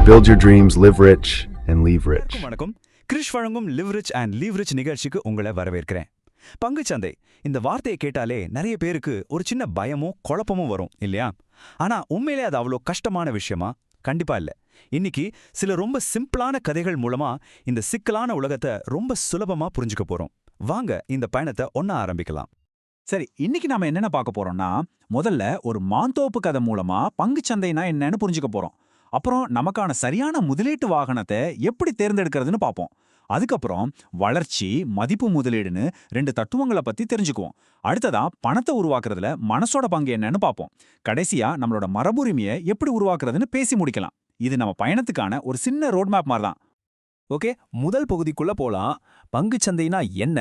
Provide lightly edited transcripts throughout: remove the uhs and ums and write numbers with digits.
Build your dreams, live rich, and leave rich. வணக்கம். கிரிஷ் வழங்கும் live rich and leave rich நிகழ்ச்சிக்கு உங்களை வரவேற்கிறேன். பங்குச்சந்தை இந்த வார்த்தையை கேட்டாலே நிறைய பேருக்கு ஒரு சின்ன பயமும் குழப்பமும் வரும் இல்லையா? ஆனா உண்மையிலே அது அவ்வளோ கஷ்டமான விஷயமா? கண்டிப்பா இல்ல. இன்னைக்கு சில ரொம்ப சிம்பிளான கதைகள் மூலமா இந்த சிக்கலான உலகத்தை ரொம்ப சுலபமா புரிஞ்சுக்க போறோம். வாங்க இந்த பயணத்தை ஒண்ணா ஆரம்பிக்கலாம். சரி, இன்னைக்கு நாம என்னென்ன பார்க்க போறோம்னா, முதல்ல ஒரு மாந்தோப்பு கதை மூலமா பங்குச்சந்தைனா என்னன்னு புரிஞ்சுக்க போறோம். அப்புறம் நமக்கான சரியான முதலீட்டு வாகனத்தை எப்படி தேர்ந்தெடுக்கிறதுன்னு பார்ப்போம். அதுக்கப்புறம் வளர்ச்சி, மதிப்பு முதலீடுன்னு 2 தத்துவங்களை பத்தி தெரிஞ்சுக்குவோம். அடுத்ததா பணத்தை உருவாக்குறதுல மனசோட பங்கு என்னன்னு பார்ப்போம். கடைசியா நம்மளோட மரபுரிமையை எப்படி உருவாக்குறதுன்னு பேசி முடிக்கலாம். இது நம்ம பயணத்துக்கான ஒரு சின்ன ரோட் மேப் மாதிரி தான். ஓகே, முதல் பகுதிக்குள்ள போலாம். பங்குச்சந்தைனா என்ன?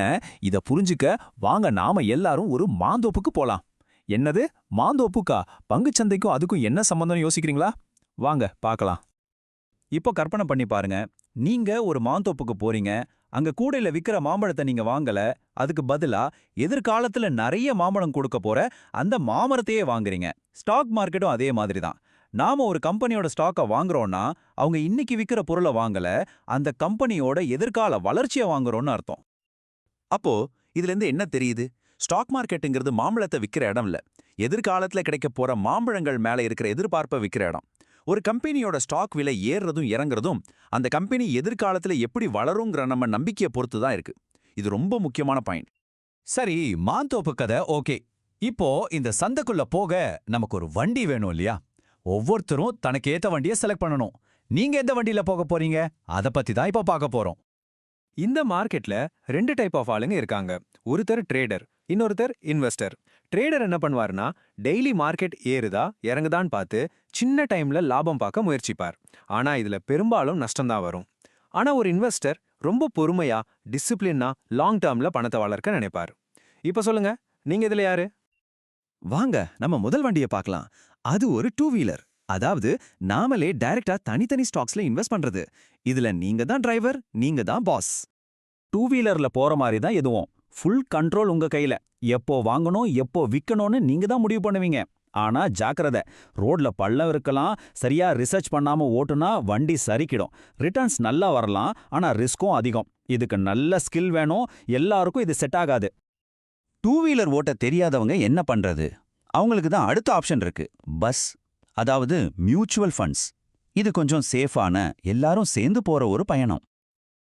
இத புரிஞ்சுக்க வாங்க நாம எல்லாரும் ஒரு மாந்தோப்புக்கு போலாம். என்னது மாந்தோப்புக்கா? பங்குச்சந்தைக்கும் அதுக்கும் என்ன சம்பந்தம் யோசிக்கிறீங்களா? வாங்க பார்க்கலாம். இப்போ கற்பனை பண்ணி பாருங்க, நீங்க ஒரு மாந்தோப்புக்கு போறீங்க. அங்க கூடையில விக்கிற மாம்பழத்தை நீங்க வாங்கல, அதுக்கு பதிலா எதிர்காலத்துல நிறைய மாம்பழம் கொடுக்க போற அந்த மாமரத்தையே வாங்குறீங்க. ஸ்டாக் மார்க்கெட்டும் அதே மாதிரி தான். நாம ஒரு கம்பெனியோட ஸ்டாக்கை வாங்குறோம்னா அவங்க இன்னைக்கு விக்கிற பொருளை வாங்கல, அந்த கம்பெனியோட எதிர்கால வளர்ச்சியை வாங்குறோம்னு அர்த்தம். அப்போ இதுல இருந்து என்ன தெரியுது? ஸ்டாக் மார்க்கெட்டுங்கிறது மாம்பழத்தை விக்கிற இடம் இல்ல, எதிர்காலத்துல கிடைக்க போற மாம்பழங்கள் மேல இருக்கிற எதிர்பார்ப்பை விக்கிற இடம். ஒரு கம்பெனியோட ஸ்டாக் விலை ஏறுறதும் இறங்குறதும் அந்த கம்பெனி எதிர்காலத்துல எப்படி வளருங்கிற நம்ம நம்பிக்கையை பொறுத்து தான் இருக்கு. இது ரொம்ப முக்கியமான பாயிண்ட். சரி, மாந்தோப்பு கதை ஓகே. இப்போ இந்த சந்தைக்குள்ள போக நமக்கு ஒரு வண்டி வேணும் இல்லையா? ஒவ்வொருத்தரும் தனக்கு ஏத்த வண்டியை செலக்ட் பண்ணணும். நீங்க எந்த வண்டியில போக போறீங்க? அத பத்தி தான் இப்ப பார்க்க போறோம். இந்த மார்க்கெட்ல 2 டைப் ஆஃப் ஆளுங்க இருக்காங்க. ஒருத்தர் ட்ரேடர், இன்னொருத்தர் இன்வெஸ்டர். ட்ரேடர் என்ன பண்ணுவார்னா, டெய்லி மார்க்கெட் ஏறுதா இறங்குதான்னு பார்த்து சின்ன டைம்ல லாபம் பார்க்க முயற்சிப்பார். ஆனா இதுல பெரும்பாலும் நஷ்டம்தான் வரும். ஆனா ஒரு இன்வெஸ்டர் ரொம்ப பொறுமையா, டிசிப்ளினா லாங் டேர்ம்ல பணத்தை வளர்க்க நினைப்பார். இப்ப சொல்லுங்க, நீங்க இதுல யாரு? வாங்க நம்ம முதல் வண்டியை பார்க்கலாம். அது ஒரு 2 வீலர். அதாவது நாமளே டைரக்டா தனித்தனி ஸ்டாக்ஸ்ல இன்வெஸ்ட் பண்றது. இதுல நீங்க தான் டிரைவர், நீங்க தான் பாஸ். 2 வீலர்ல போற மாதிரி தான் எதுவும். ஃபுல் கண்ட்ரோல் உங்க கையில. எப்போ வாங்கணும், எப்போ விற்கணும்னு நீங்க தான் முடிவு பண்ணுவீங்க. ஆனா ஜாக்கிரதை, ரோட்ல பள்ளம் இருக்கலாம், சரியா ரிசர்ச் பண்ணாம ஓட்டுனா வண்டி சரிக்கிடும். ரிட்டர்ன்ஸ் நல்லா வரலாம், ஆனா ரிஸ்க்கும் அதிகம். இதுக்கு நல்ல ஸ்கில் வேணும், எல்லாருக்கும் இது செட் ஆகாது. 2 வீலர் ஓட்ட தெரியாதவங்க என்ன பண்றது? அவங்களுக்கு தான் அடுத்த ஆப்ஷன் இருக்கு, பஸ். அதாவது மியூச்சுவல் ஃபண்ட்ஸ். இது கொஞ்சம் சேஃபான, எல்லாரும் சேர்ந்து போற ஒரு பயணம்.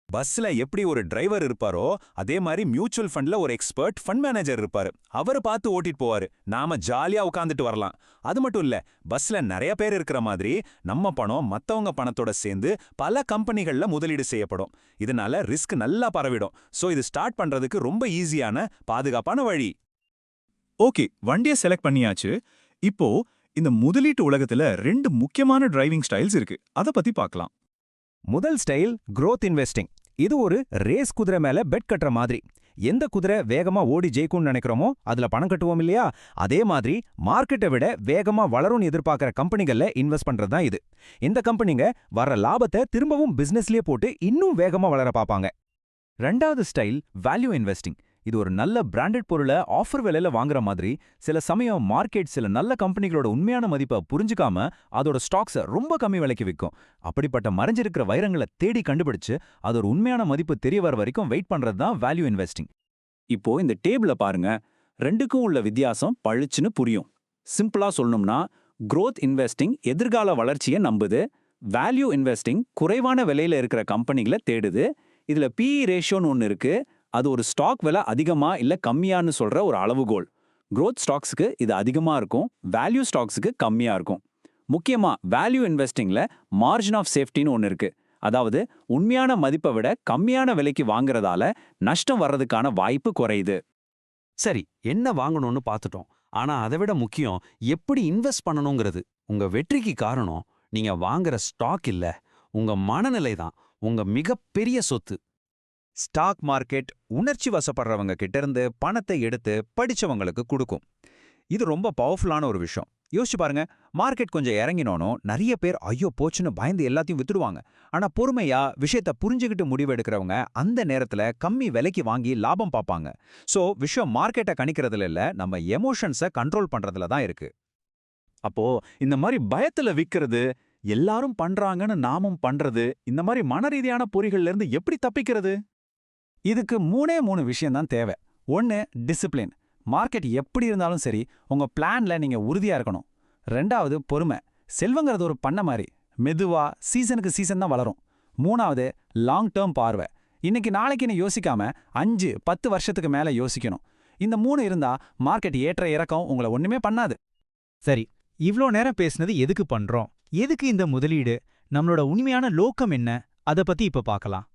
பஸ்ல எப்படி ஒரு டிரைவர் இருப்பாரோ அதே மாதிரி மியூச்சுவல் ஃபண்ட்ல ஒரு எக்ஸ்பர்ட் ஃபண்ட் மேனேஜர் இருப்பாரு. அவரை பார்த்து ஓட்டிட்டு போவாரு. நாம ஜாலியா உட்காந்துட்டு வரலாம். அது மட்டும் இல்ல, பஸ்ல நிறைய பேர் இருக்கிற மாதிரி நம்ம பணம் மத்தவங்க பணத்தோட சேர்ந்து பல கம்பெனிகள்ல முதலீடு செய்யப்படும். இதனால ரிஸ்க் நல்லா பரவிடும். சோ இது ஸ்டார்ட் பண்றதுக்கு ரொம்ப ஈஸியான, பாதுகாப்பான வழி. ஓகே, வண்டியை செலக்ட் பண்ணியாச்சு. இப்போ இந்த முதலீட்டு உலகத்துல 2 முக்கியமான டிரைவிங் ஸ்டைல்ஸ் இருக்கு. அத பத்தி பார்க்கலாம். முதல் ஸ்டைல் growth இன்வெஸ்டிங். இது ஒரு ரேஸ் குதிரை மேல பெட் கட்டுற மாதிரி. எந்த குதிரை வேகமா ஓடி ஜெயிக்கும்னு நினைக்கிறோமோ அதுல பணம் கட்டுவோம் இல்லையா? அதே மாதிரி மார்க்கெட்டை விட வேகமா வளரும்னு எதிர்பார்க்கிற கம்பெனிகள்ல இன்வெஸ்ட் பண்றது தான் இது. இந்த கம்பெனிங்க வர லாபத்தை திரும்பவும் பிசினஸ்லயே போட்டு இன்னும் வேகமா வளர பார்ப்பாங்க. ரெண்டாவது ஸ்டைல் வேல்யூ இன்வெஸ்டிங். இது ஒரு நல்ல பிராண்டட் பொருளை ஆஃபர் விலையில வாங்குற மாதிரி. சில சமயம் மார்க்கெட் சில நல்ல கம்பெனிகளோட உண்மையான மதிப்பை புரிஞ்சுக்காம அதோட ஸ்டாக்ஸை ரொம்ப கம்மி விலைக்கு விற்கும். அப்படிப்பட்ட மறைஞ்சிருக்கிற வைரங்களை தேடி கண்டுபிடிச்சு அதோட உண்மையான மதிப்பு தெரிய வர வரைக்கும் வெயிட் பண்றது தான் வேல்யூ இன்வெஸ்டிங். இப்போ இந்த டேபிள பாருங்க, 2க்கும் உள்ள வித்தியாசம் பளிச்சுன்னு புரியும். சிம்பிளா சொல்லணும்னா, growth இன்வெஸ்டிங் எதிர்கால வளர்ச்சியை நம்புது, வேல்யூ இன்வெஸ்டிங் குறைவான விலையில இருக்கிற கம்பெனிகளை தேடுது. இதுல PE ரேஷியோன்னு ஒன்னு இருக்கு. அது ஒரு ஸ்டாக் விலை அதிகமா இல்ல கம்மியான்னு சொல்ற ஒரு அளவுகோல். growth ஸ்டாக்ஸ்க்கு இது அதிகமா இருக்கும், வேல்யூ ஸ்டாக்ஸ்க்கு கம்மியா இருக்கும். முக்கியமா வேல்யூ இன்வெஸ்டிங்ல மார்ஜின் ஆஃப் சேஃப்டின்னு ஒன்னு இருக்கு. அதாவது உண்மையான மதிப்பை விட கம்மியான விலைக்கு வாங்குறதால நஷ்டம் வர்றதுக்கான வாய்ப்பு குறையுது. சரி, என்ன வாங்கணும்னு பார்த்துட்டோம். ஆனா அதை விட முக்கியம் எப்படி இன்வெஸ்ட் பண்ணணுங்கிறது. உங்க வெற்றிக்கு காரணம் நீங்க வாங்குற ஸ்டாக் இல்ல, உங்க மனநிலை தான் உங்க மிகப்பெரிய சொத்து. ஸ்டாக் மார்க்கெட் உணர்ச்சி வசப்படுறவங்க கிட்ட இருந்து பணத்தை எடுத்து படிச்சவங்களுக்கு கொடுக்கும். இது ரொம்ப பவர்ஃபுல்லான ஒரு விஷயம். யோசிச்சு பாருங்க, மார்க்கெட் கொஞ்சம் இறங்கினோனும் நிறைய பேர் ஐயோ போச்சுன்னு பயந்து எல்லாத்தையும் வித்துடுவாங்க. ஆனா பொறுமையா விஷயத்தை புரிஞ்சுக்கிட்டு முடிவெடுக்கிறவங்க அந்த நேரத்துல கம்மி விலைக்கு வாங்கி லாபம் பார்ப்பாங்க. சோ விஷயம் மார்க்கெட்டை கணிக்கிறதுல இல்ல, நம்ம எமோஷன்ஸை கண்ட்ரோல் பண்றதுல தான் இருக்கு. அப்போ இந்த மாதிரி பயத்துல விக்கிறது, எல்லாரும் பண்றாங்கன்னு நாமும் பண்றது இந்த மாதிரி மனரீதியான பொறிகள்ல இருந்து எப்படி தப்பிக்கிறது? இதுக்கு 3 விஷயம் தான் தேவை. 1 டிசிப்ளின். மார்க்கெட் எப்படி இருந்தாலும் சரி உங்க பிளான்ல நீங்க உறுதியா இருக்கணும். 2வது பொறுமை. செல்வங்கிறது ஒரு பண்ண மாதிரி மெதுவா சீசனுக்கு சீசன் தான் வளரும். 3வது லாங் டேர்ம் பார்வை. இன்னைக்கு நாளைக்குன்னு யோசிக்காம 5-10 வருஷத்துக்கு மேல யோசிக்கணும். இந்த 3 இருந்தா மார்க்கெட் ஏற்ற இறக்கம் உங்களை ஒண்ணுமே பண்ணாது. சரி, இவ்ளோ நேரம் பேசுனது எதுக்கு பண்றோம்? எதுக்கு இந்த முதலீடு? நம்மளோட உண்மையான நோக்கம் என்ன? அத பத்தி இப்ப பார்க்கலாம்.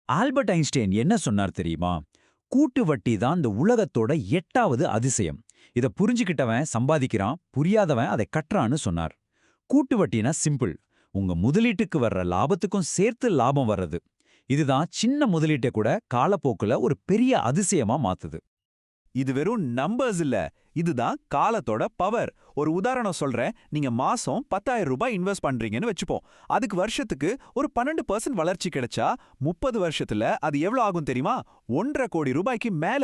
ஆல்பர்ட் ஐன்ஸ்டைன் என்ன சொன்னார் தெரியுமா? கூட்டு வட்டி தான் இந்த உலகத்தோட 8வது அதிசயம். இத புரிஞ்சுக்கிட்டவன் சம்பாதிக்கிறான், புரியாதவன் அதை கட்டுறான்னு சொன்னார். கூட்டு வட்டினா சிம்பிள். உங்க முதலீட்டுக்கு வர்ற லாபத்துக்கும் சேர்த்து லாபம் வர்றது. இதுதான் சின்ன முதலீட்டை கூட காலப்போக்குல ஒரு பெரிய அதிசயமா மாத்துது. இது வெறும் நம்பர்ஸ் இல்ல, இதுதான் காலத்தோட பவர். ஒரு உதாரணம் சொல்றேன். நீங்க மாசம் 10,000 ரூபாய் இன்வெஸ்ட் பண்றீங்கன்னு வச்சுப்போம். அதுக்கு வருஷத்துக்கு ஒரு 12% வளர்ச்சி கிடைச்சா 30 வருஷத்துல அது எவ்வளவு ஆகும் தெரியுமா? 1.5 கோடி ரூபாய்க்கு மேல.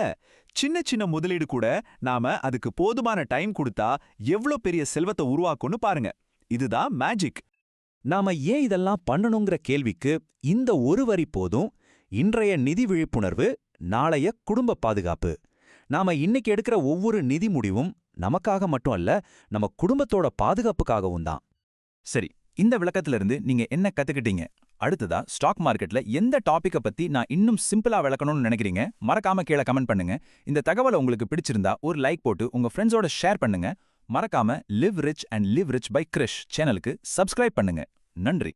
சின்ன சின்ன முதலீடு கூட நாம அதுக்கு போதுமான டைம் கொடுத்தா எவ்வளோ பெரிய செல்வத்தை உருவாக்கும்னு பாருங்க. இதுதான் மேஜிக். நாம ஏன் இதெல்லாம் பண்ணணுங்கிற கேள்விக்கு இந்த ஒரு வரி போதும். இன்றைய நிதி விழிப்புணர்வு, நாளைய குடும்ப பாதுகாப்பு. நாம இன்னைக்கு எடுக்கிற ஒவ்வொரு நிதி முடிவும் நமக்காக மட்டும் அல்ல, நம்ம குடும்பத்தோட பாதுகாப்புக்காகவும் தான். சரி, இந்த விளக்கத்துல இருந்து நீங்க என்ன கத்துக்கிட்டீங்க? அடுத்ததா ஸ்டாக் மார்க்கெட்ல எந்த டாபிக்க பத்தி நான் இன்னும் சிம்பிளா விளக்கணும்னு நினைக்கிறீங்க? மறக்காம கீழே கமெண்ட் பண்ணுங்க. இந்த தகவல் உங்களுக்கு பிடிச்சிருந்தா ஒரு லைக் போட்டு உங்க ஃப்ரெண்ட்ஸோட ஷேர் பண்ணுங்க. மறக்காம live rich and live rich by Krish சேனலுக்கு சப்ஸ்கிரைப் பண்ணுங்க. நன்றி.